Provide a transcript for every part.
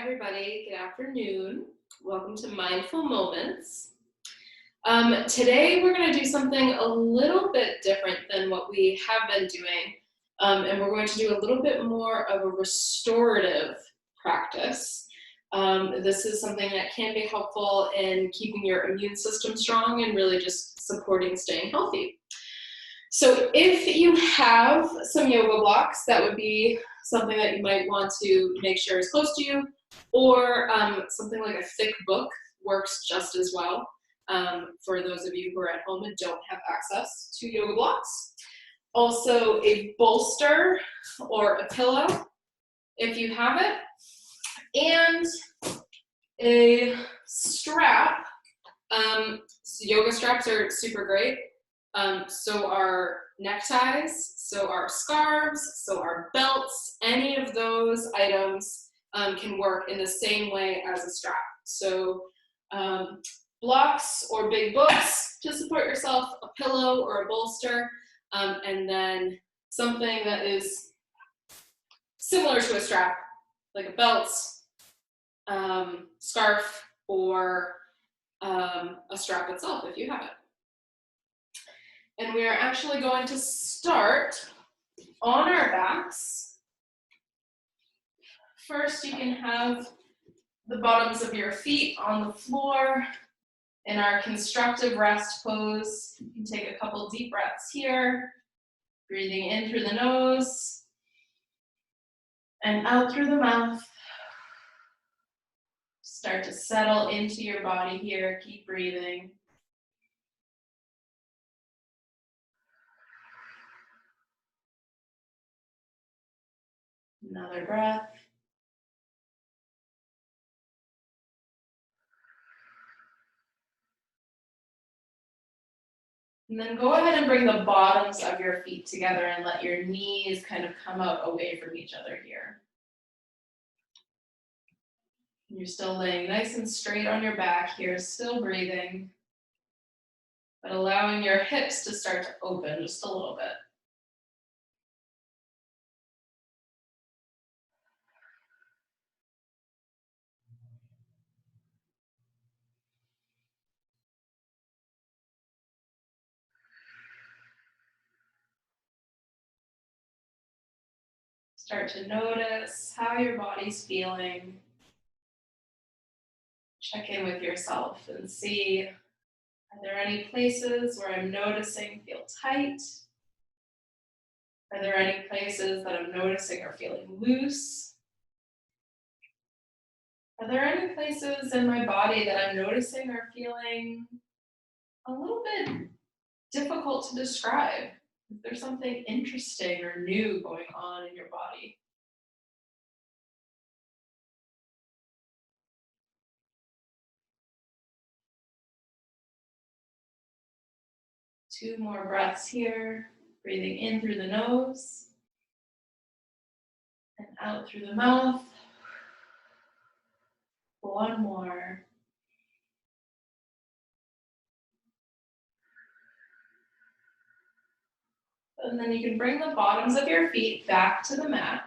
everybody. Good afternoon. Welcome to Mindful Moments. Today we're going to do something a little bit different than what we have been doing, and we're going to do a little bit more of a restorative practice. This is something that can be helpful in keeping your immune system strong and really just supporting staying healthy. So if you have some yoga blocks, that would be something that you might want to make sure is close to you, or something like a thick book works just as well for those of you who are at home and don't have access to yoga blocks. Also a bolster or a pillow if you have it, and a strap. So yoga straps are super great. So are neckties, so are scarves, so are belts. Any of those items can work in the same way as a strap. So blocks or big books to support yourself, a pillow or a bolster, and then something that is similar to a strap, like a belt, scarf, or a strap itself if you have it. And we are actually going to start on our backs. First, you can have the bottoms of your feet on the floor in our constructive rest pose. You can take a couple deep breaths here, breathing in through the nose and out through the mouth. Start to settle into your body here. Keep breathing. Another breath. And then go ahead and bring the bottoms of your feet together and let your knees kind of come out away from each other here. You're still laying nice and straight on your back here, still breathing, but allowing your hips to start to open just a little bit. Start to notice how your body's feeling. Check in with yourself and see, are there any places where I'm noticing feel tight? Are there any places that I'm noticing are feeling loose? Are there any places in my body that I'm noticing are feeling a little bit difficult to describe? Is there something interesting or new going on in your body? Two more breaths here, breathing in through the nose and out through the mouth. One more. And then you can bring the bottoms of your feet back to the mat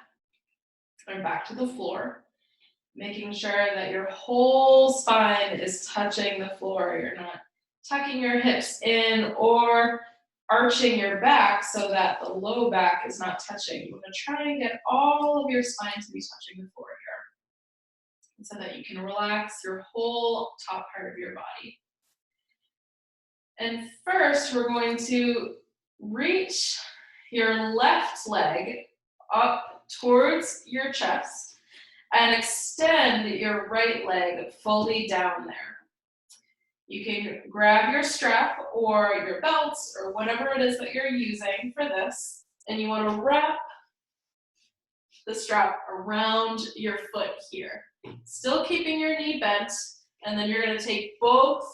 or back to the floor, making sure that your whole spine is touching the floor. You're not tucking your hips in or arching your back so that the low back is not touching. You want to try and get all of your spine to be touching the floor here, so that you can relax your whole top part of your body. And first, we're going to reach your left leg up towards your chest and extend your right leg fully down there. You can grab your strap or your belts or whatever it is that you're using for this, and you want to wrap the strap around your foot here, still keeping your knee bent, and then you're going to take both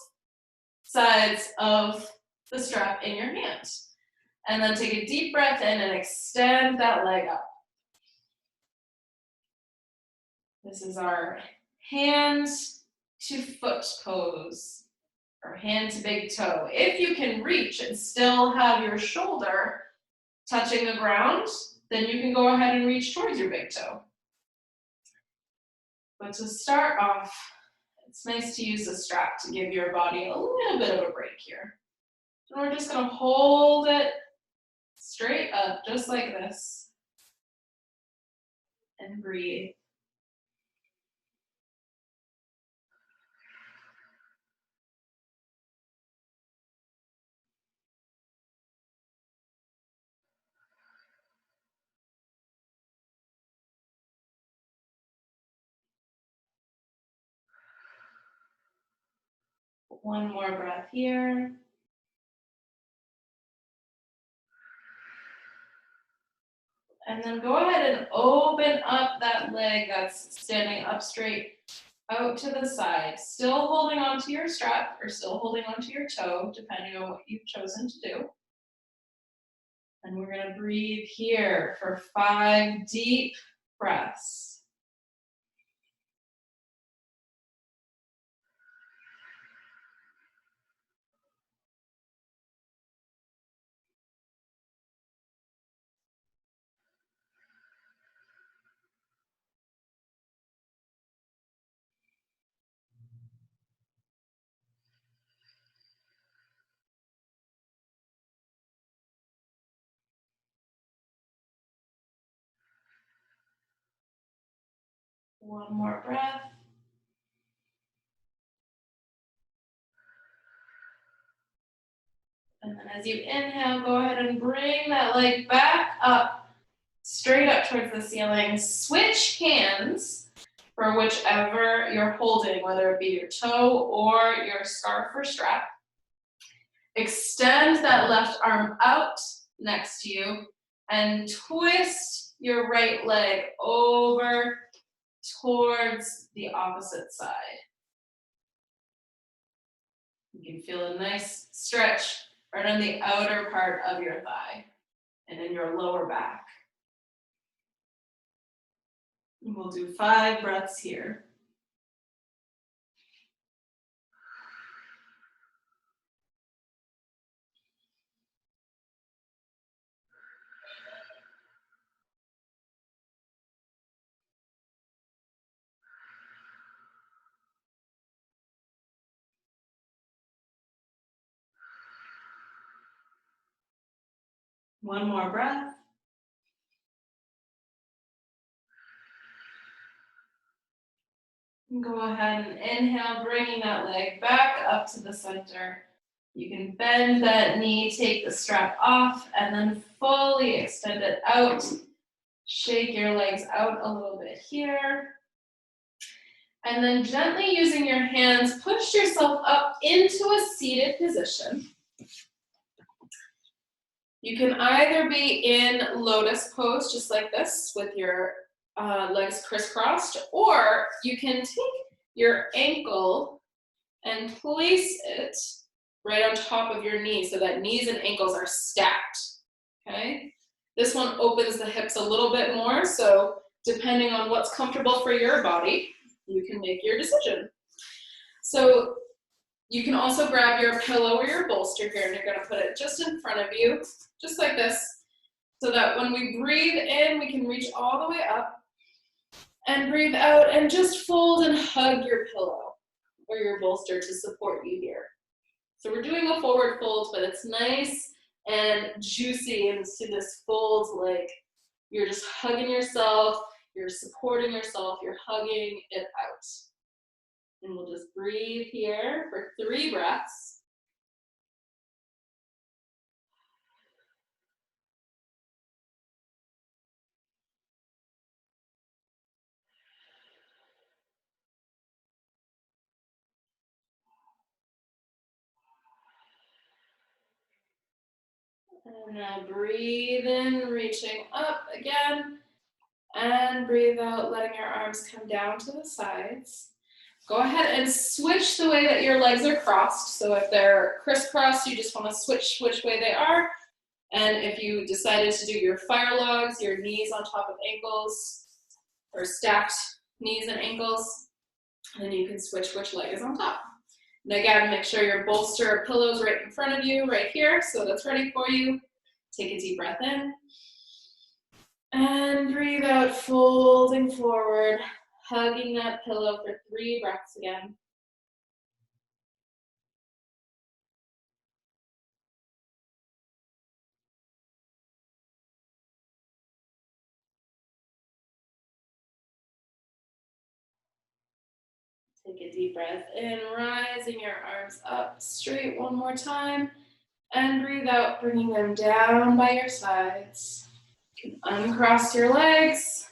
sides of the strap in your hand. And then take a deep breath in and extend that leg up. This is our hand to foot pose, or hand to big toe. If you can reach and still have your shoulder touching the ground, then you can go ahead and reach towards your big toe. But to start off, it's nice to use the strap to give your body a little bit of a break here. And we're just gonna hold it straight up, just like this. And breathe. One more breath here. And then go ahead and open up that leg that's standing up straight out to the side, still holding onto your strap or still holding onto your toe, depending on what you've chosen to do. And we're gonna breathe here for 5 deep breaths. One more breath. And then as you inhale, go ahead and bring that leg back up, straight up towards the ceiling. Switch hands for whichever you're holding, whether it be your toe or your scarf or strap. Extend that left arm out next to you and twist your right leg over towards the opposite side. You can feel a nice stretch right on the outer part of your thigh and in your lower back. And we'll do 5 breaths here. One more breath. And go ahead and inhale, bringing that leg back up to the center. You can bend that knee, take the strap off, and then fully extend it out. Shake your legs out a little bit here. And then gently using your hands, push yourself up into a seated position. You can either be in lotus pose, just like this, with your legs crisscrossed, or you can take your ankle and place it right on top of your knee so that knees and ankles are stacked, okay? This one opens the hips a little bit more, so depending on what's comfortable for your body, you can make your decision. So you can also grab your pillow or your bolster here, and you're gonna put it just in front of you, just like this, so that when we breathe in, we can reach all the way up, and breathe out and just fold and hug your pillow or your bolster to support you here. So we're doing a forward fold, but it's nice and juicy into this fold, like you're just hugging yourself, you're supporting yourself, you're hugging it out. And we'll just breathe here for 3 breaths. And now breathe in, reaching up again. And breathe out, letting your arms come down to the sides. Go ahead and switch the way that your legs are crossed. So if they're crisscrossed, you just want to switch which way they are. And if you decided to do your fire logs, your knees on top of ankles, or stacked knees and ankles, then you can switch which leg is on top. And again, make sure your bolster or pillow is right in front of you, right here, so that's ready for you. Take a deep breath in. And breathe out, folding forward, Hugging that pillow for 3 breaths again. Take a deep breath in, rising your arms up straight one more time. And breathe out, bringing them down by your sides. You can uncross your legs,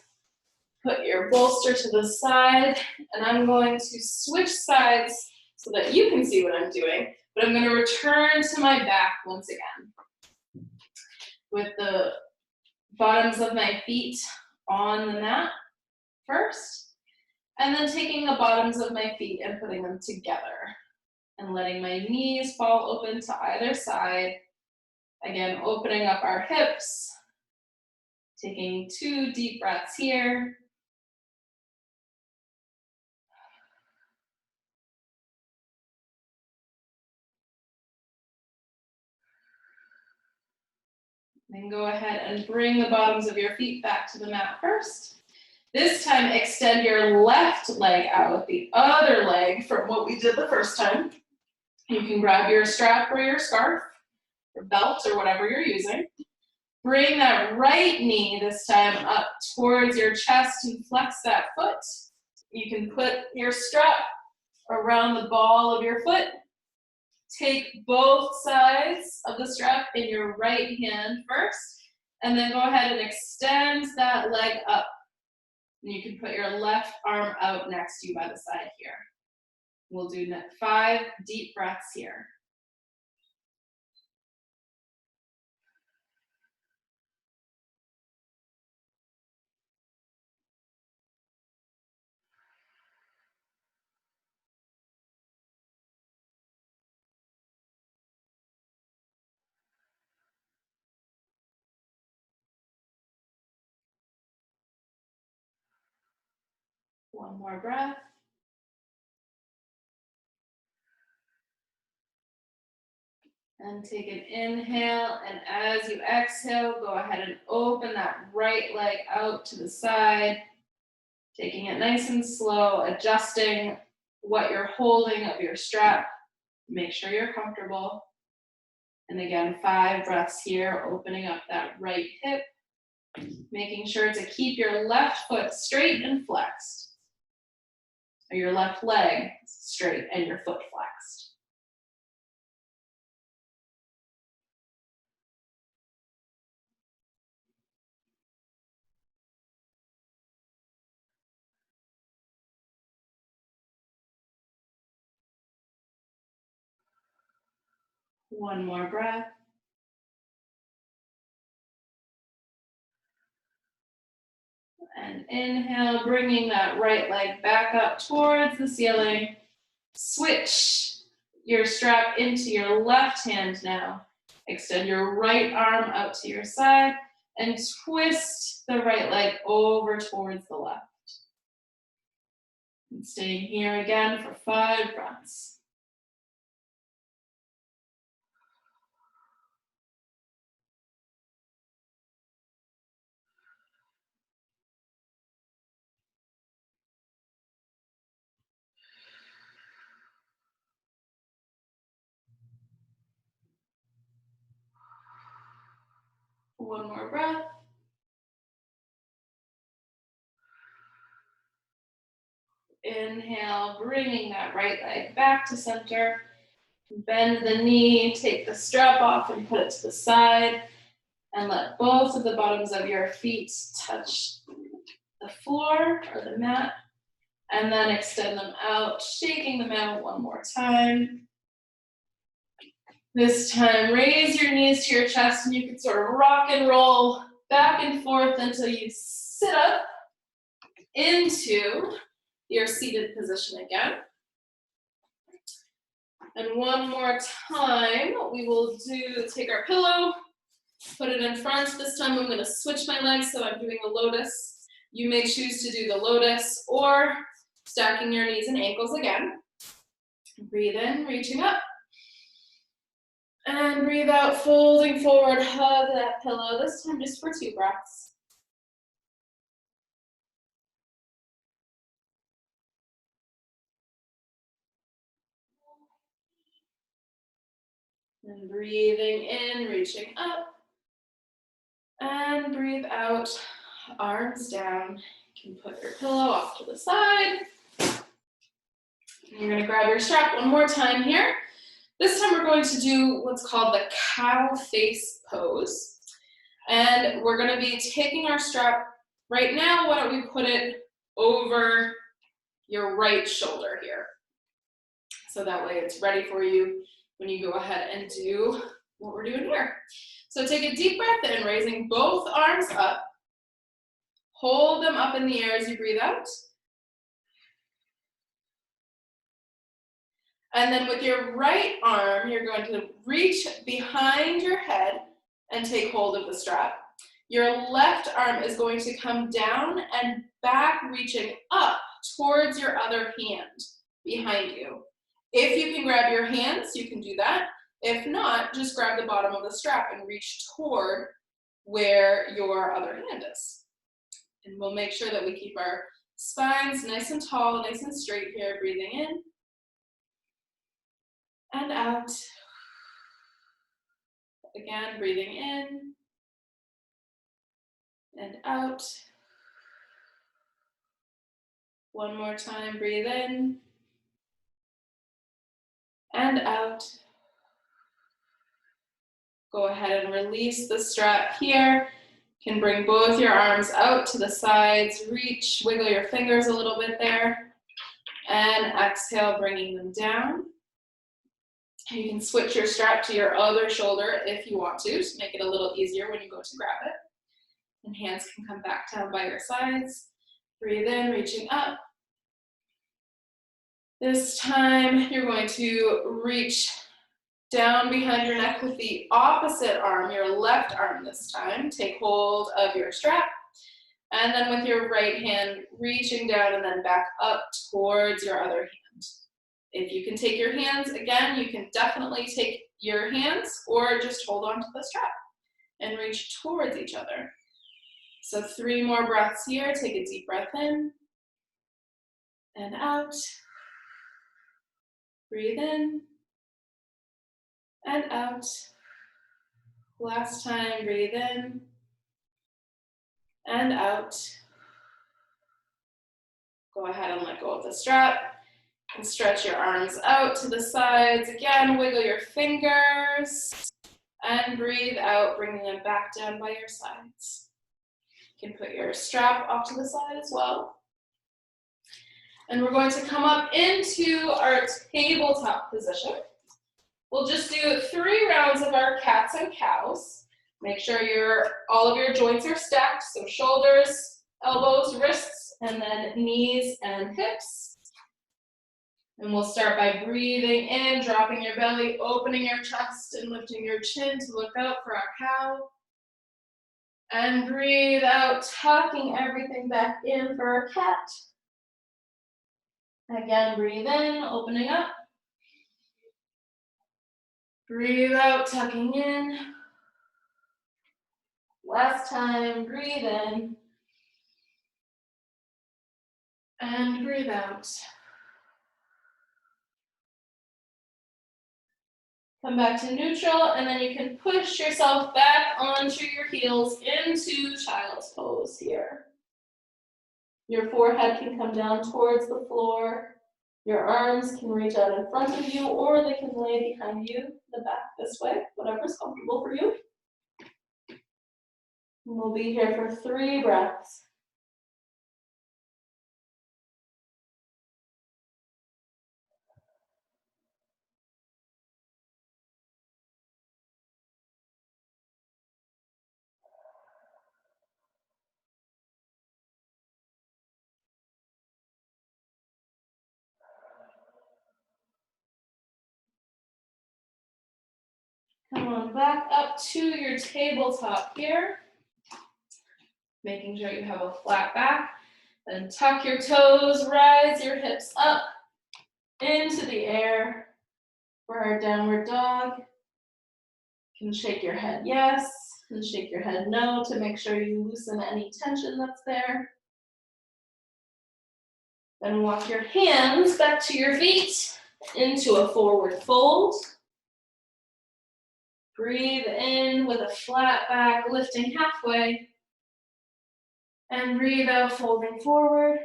put your bolster to the side, and I'm going to switch sides so that you can see what I'm doing. But I'm going to return to my back once again with the bottoms of my feet on the mat first, and then taking the bottoms of my feet and putting them together and letting my knees fall open to either side. Again, opening up our hips, taking 2 deep breaths here. Then go ahead and bring the bottoms of your feet back to the mat first. This time, extend your left leg out, the other leg from what we did the first time. You can grab your strap or your scarf, or belt, or whatever you're using. Bring that right knee this time up towards your chest and flex that foot. You can put your strap around the ball of your foot. Take both sides of the strap in your right hand first, and then go ahead and extend that leg up. And you can put your left arm out next to you by the side here. We'll do 5 deep breaths here. One more breath. And take an inhale, and as you exhale, go ahead and open that right leg out to the side, taking it nice and slow, adjusting what you're holding of your strap. Make sure you're comfortable. And again, 5 breaths here, opening up that right hip, making sure to keep your left foot straight and flexed, or your left leg straight and your foot flexed. One more breath. And inhale, bringing that right leg back up towards the ceiling. Switch your strap into your left hand now. Extend your right arm out to your side and twist the right leg over towards the left. And staying here again for 5 breaths. One more breath. Inhale, bringing that right leg back to center. Bend the knee, take the strap off and put it to the side. And let both of the bottoms of your feet touch the floor or the mat. And then extend them out, shaking them out one more time. This time, raise your knees to your chest and you can sort of rock and roll back and forth until you sit up into your seated position again. And one more time, we will take our pillow, put it in front. This time I'm gonna switch my legs, so I'm doing a lotus. You may choose to do the lotus or stacking your knees and ankles again. Breathe in, reaching up. And breathe out, folding forward, hug that pillow, this time just for 2 breaths. And breathing in, reaching up. And breathe out, arms down. You can put your pillow off to the side. And you're gonna grab your strap one more time here. This time we're going to do what's called the cow face pose. And we're gonna be taking our strap, right now, why don't we put it over your right shoulder here. So that way it's ready for you when you go ahead and do what we're doing here. So take a deep breath in, raising both arms up. Hold them up in the air as you breathe out. And then with your right arm, you're going to reach behind your head and take hold of the strap. Your left arm is going to come down and back, reaching up towards your other hand behind you. If you can grab your hands, you can do that. If not, just grab the bottom of the strap and reach toward where your other hand is. And we'll make sure that we keep our spines nice and tall, nice and straight here, breathing in and out. Again, breathing in and out. One more time, breathe in and out. Go ahead and release the strap here. You can bring both your arms out to the sides, reach, wiggle your fingers a little bit there, and exhale, bringing them down. You can switch your strap to your other shoulder if you want to make it a little easier when you go to grab it. And hands can come back down by your sides. Breathe in, reaching up. This time, you're going to reach down behind your neck with the opposite arm, your left arm this time. Take hold of your strap. And then with your right hand, reaching down and then back up towards your other hand. If you can take your hands, again, you can definitely take your hands or just hold on to the strap and reach towards each other. So 3 more breaths here. Take a deep breath in and out. Breathe in and out. Last time, breathe in and out. Go ahead and let go of the strap and stretch your arms out to the sides. Again, wiggle your fingers and breathe out, bringing them back down by your sides. You can put your strap off to the side as well. And we're going to come up into our tabletop position. We'll just do 3 rounds of our cats and cows. Make sure all of your joints are stacked, so shoulders, elbows, wrists, and then knees and hips. And we'll start by breathing in, dropping your belly, opening your chest, and lifting your chin to look out for our cow. And breathe out, tucking everything back in for our cat. Again, breathe in, opening up. Breathe out, tucking in. Last time, breathe in. And breathe out. Come back to neutral, and then you can push yourself back onto your heels into child's pose here. Your forehead can come down towards the floor. Your arms can reach out in front of you, or they can lay behind you, the back this way, whatever's comfortable for you. And we'll be here for 3 breaths. Come on back up to your tabletop here. Making sure you have a flat back. Then tuck your toes, rise your hips up into the air for our downward dog. You can shake your head yes, and shake your head no to make sure you loosen any tension that's there. Then walk your hands back to your feet into a forward fold. Breathe in with a flat back, lifting halfway. And breathe out, folding forward.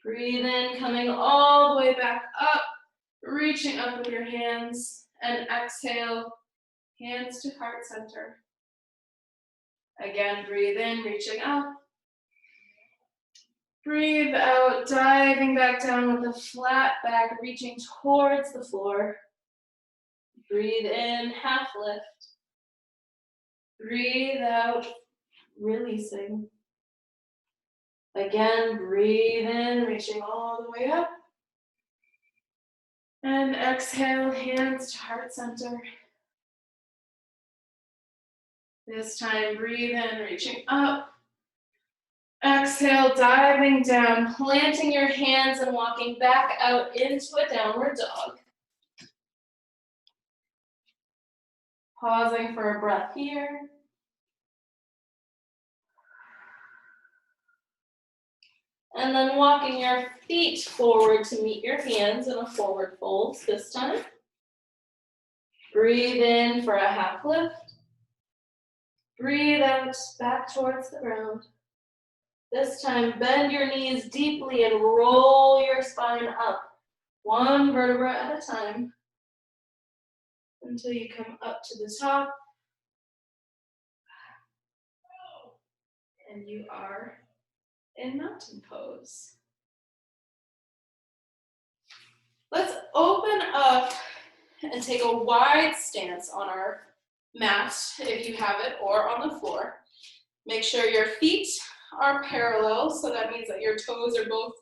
Breathe in, coming all the way back up, reaching up with your hands. And exhale, hands to heart center. Again, breathe in, reaching up. Breathe out, diving back down with a flat back, reaching towards the floor. Breathe in, half lift. Breathe out, releasing. Again, breathe in, reaching all the way up. And exhale, hands to heart center. This time, breathe in, reaching up. Exhale, diving down, planting your hands and walking back out into a downward dog. Pausing for a breath here. And then walking your feet forward to meet your hands in a forward fold this time. Breathe in for a half lift. Breathe out back towards the ground. This time, bend your knees deeply and roll your spine up, one vertebra at a time, until you come up to the top. And you are in mountain pose. Let's open up and take a wide stance on our mat, if you have it, or on the floor. Make sure your feet are parallel, so that means that your toes are both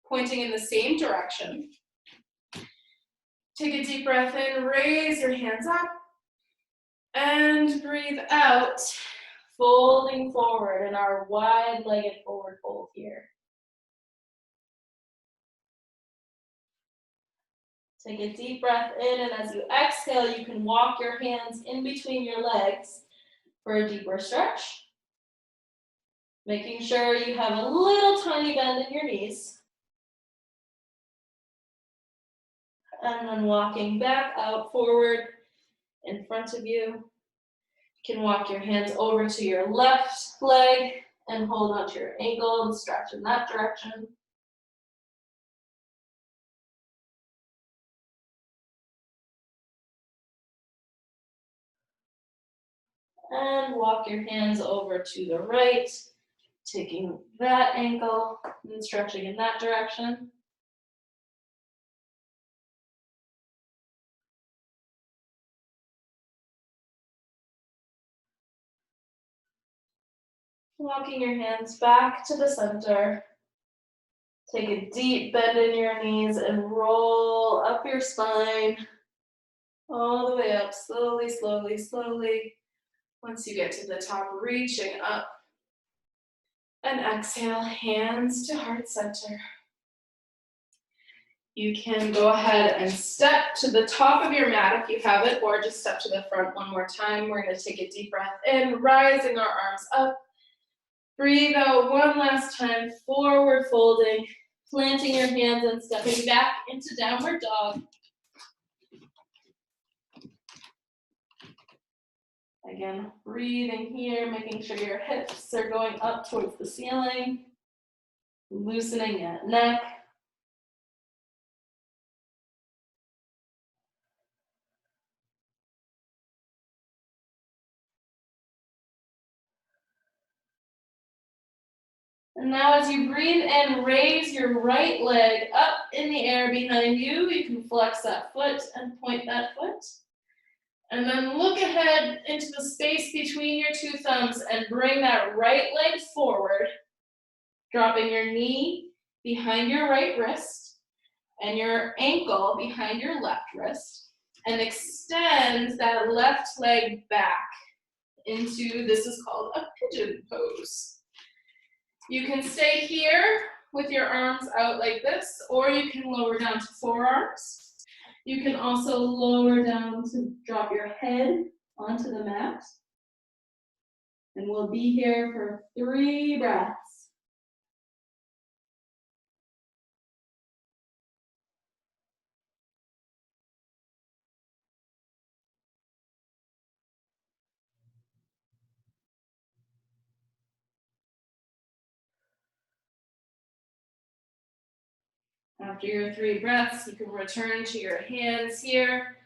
pointing in the same direction. Take a deep breath in, raise your hands up, and breathe out, folding forward in our wide-legged forward fold here. Take a deep breath in, and as you exhale, you can walk your hands in between your legs for a deeper stretch. Making sure you have a little tiny bend in your knees. And then walking back out forward in front of you. You can walk your hands over to your left leg and hold onto your ankle and stretch in that direction. And walk your hands over to the right, taking that ankle and stretching in that direction. Walking your hands back to the center. Take a deep bend in your knees and roll up your spine all the way up, slowly, slowly, slowly. Once you get to the top, reaching up. And exhale, hands to heart center. You can go ahead and step to the top of your mat if you have it, or just step to the front one more time. We're going to take a deep breath in, rising our arms up. Breathe out one last time, forward folding, planting your hands and stepping back into downward dog. Again, breathing here, making sure your hips are going up towards the ceiling, loosening that neck. And now as you breathe in, raise your right leg up in the air behind you. You can flex that foot and point that foot. And then look ahead into the space between your two thumbs and bring that right leg forward, dropping your knee behind your right wrist and your ankle behind your left wrist, and extend that left leg back into, this is called a pigeon pose. You can stay here with your arms out like this, or you can lower down to forearms. You can also lower down to drop your head onto the mat. And we'll be here for 3 breaths. After your 3 breaths, you can return to your hands here.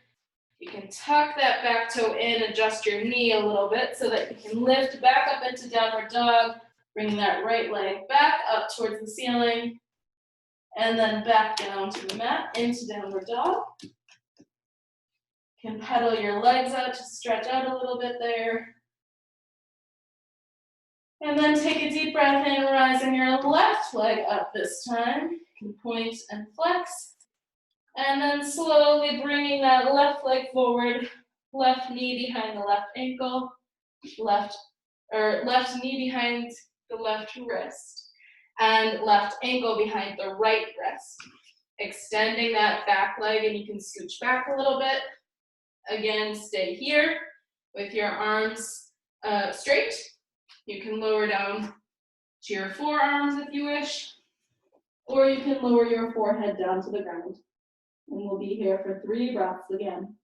You can tuck that back toe in, adjust your knee a little bit so that you can lift back up into downward dog, bringing that right leg back up towards the ceiling, and then back down to the mat into downward dog. You can pedal your legs out to stretch out a little bit there. And then take a deep breath in, rising your left leg up this time. You can point and flex. And then slowly bringing that left leg forward, left knee behind the left ankle, left knee behind the left wrist, and left ankle behind the right wrist. Extending that back leg, and you can scooch back a little bit. Again, stay here with your arms straight. You can lower down to your forearms if you wish, or you can lower your forehead down to the ground. And we'll be here for 3 breaths again.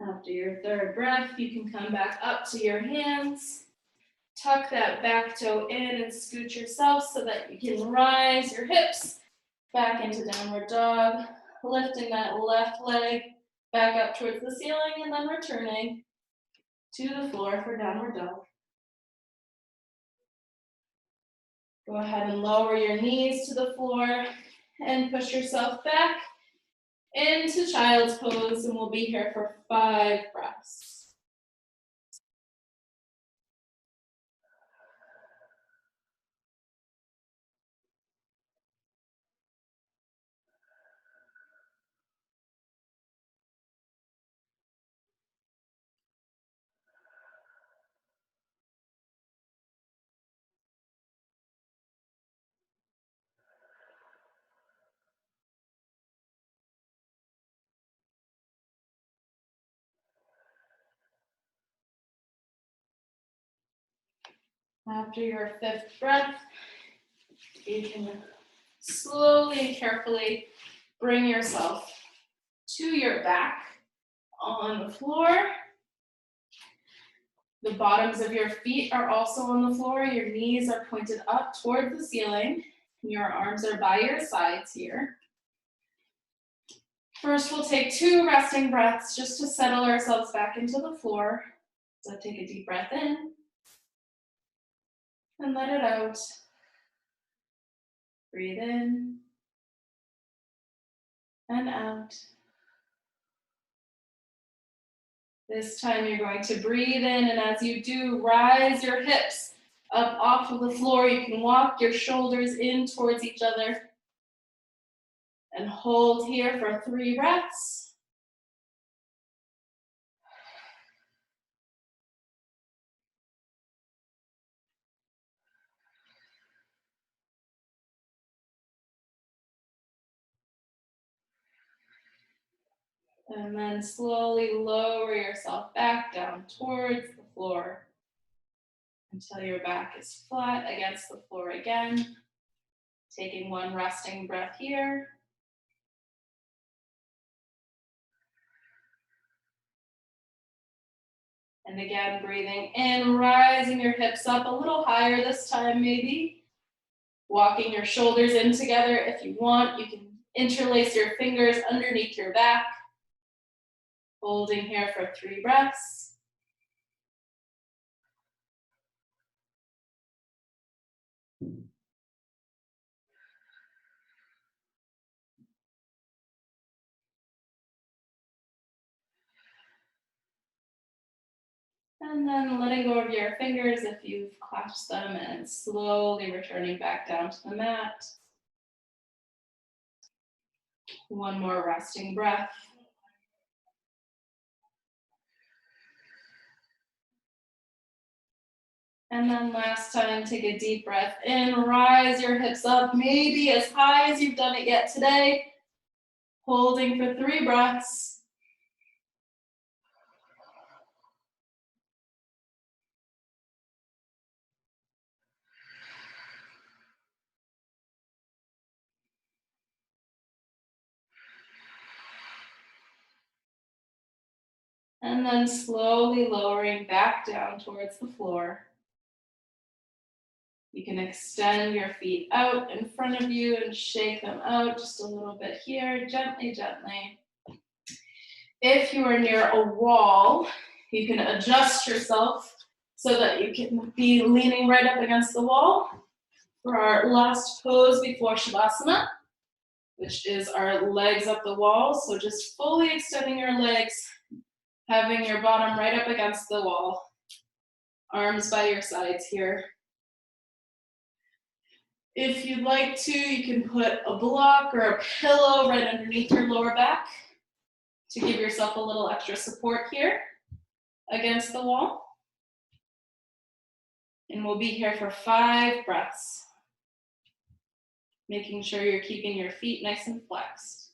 After your 3rd breath, you can come back up to your hands. Tuck that back toe in and scoot yourself so that you can rise your hips back into downward dog, lifting that left leg back up towards the ceiling and then returning to the floor for downward dog. Go ahead and lower your knees to the floor and push yourself back into child's pose, and we'll be here for 5 breaths. After your 5th breath, you can slowly and carefully bring yourself to your back on the floor. The bottoms of your feet are also on the floor. Your knees are pointed up towards the ceiling. Your arms are by your sides here. First, we'll take 2 resting breaths just to settle ourselves back into the floor. So take a deep breath in and let it out. Breathe in and out. This time you're going to breathe in, and as you do, rise your hips up off of the floor. You can walk your shoulders in towards each other. And hold here for 3 breaths. And then slowly lower yourself back down towards the floor until your back is flat against the floor again. Taking 1 resting breath here. And again, breathing in, rising your hips up a little higher this time maybe. Walking your shoulders in together if you want. You can interlace your fingers underneath your back. Holding here for 3 breaths. And then letting go of your fingers if you've clasped them, and slowly returning back down to the mat. 1 more resting breath. And then last time, take a deep breath in, rise your hips up, maybe as high as you've done it yet today. Holding for 3 breaths. And then slowly lowering back down towards the floor. You can extend your feet out in front of you and shake them out just a little bit here, gently, gently. If you are near a wall, you can adjust yourself so that you can be leaning right up against the wall for our last pose before Shavasana, which is our legs up the wall. So just fully extending your legs, having your bottom right up against the wall, arms by your sides here. If you'd like to, you can put a block or a pillow right underneath your lower back to give yourself a little extra support here against the wall. And we'll be here for 5 breaths, making sure you're keeping your feet nice and flexed.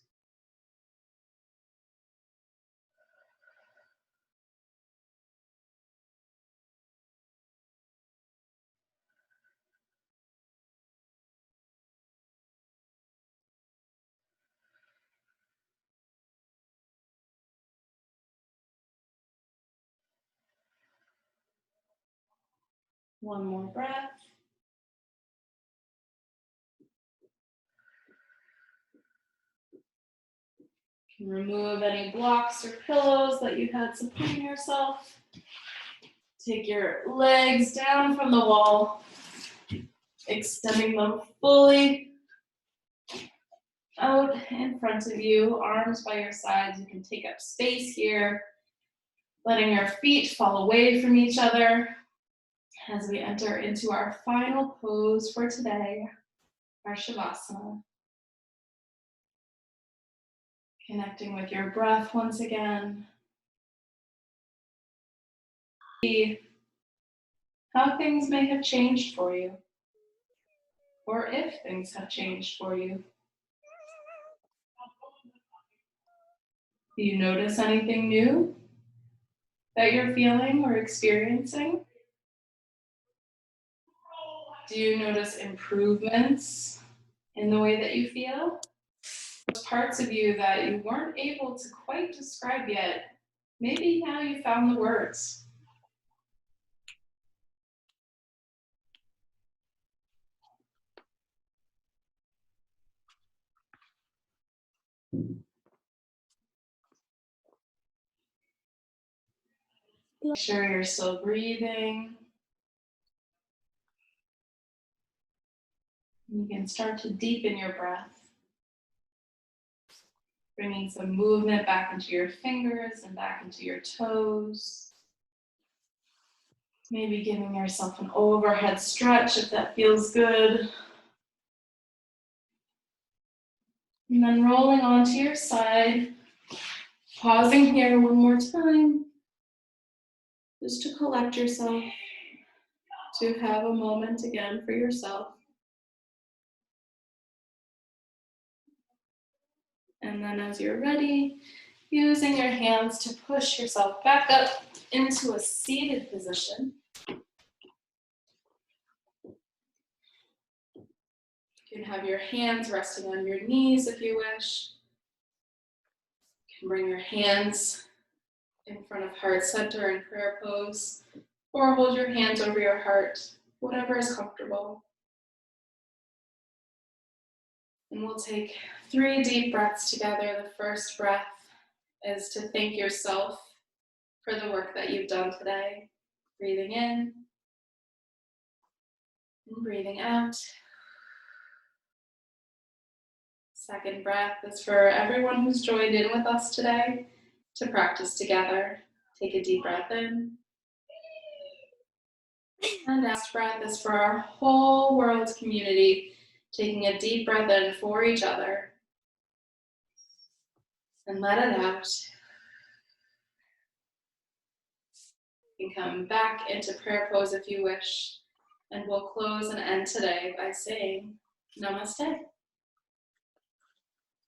One more breath. You can remove any blocks or pillows that you had supporting yourself. Take your legs down from the wall, extending them fully out in front of you, arms by your sides. You can take up space here, letting your feet fall away from each other as we enter into our final pose for today, our Shavasana. Connecting with your breath once again. See how things may have changed for you, or if things have changed for you. Do you notice anything new that you're feeling or experiencing? Do you notice improvements in the way that you feel? Those parts of you that you weren't able to quite describe yet, maybe now you found the words. Make sure you're still breathing. You can start to deepen your breath, bringing some movement back into your fingers and back into your toes. Maybe giving yourself an overhead stretch if that feels good. And then rolling onto your side, pausing here one more time, just to collect yourself, to have a moment again for yourself. And then as you're ready, using your hands to push yourself back up into a seated position. You can have your hands resting on your knees if you wish. You can bring your hands in front of heart center in prayer pose, or hold your hands over your heart, whatever is comfortable. And we'll take 3 deep breaths together. The first breath is to thank yourself for the work that you've done today. Breathing in and breathing out. Second breath is for everyone who's joined in with us today to practice together. Take a deep breath in. And last breath is for our whole world community, taking a deep breath in for each other. And let it out. You can come back into prayer pose if you wish. And we'll close and end today by saying Namaste.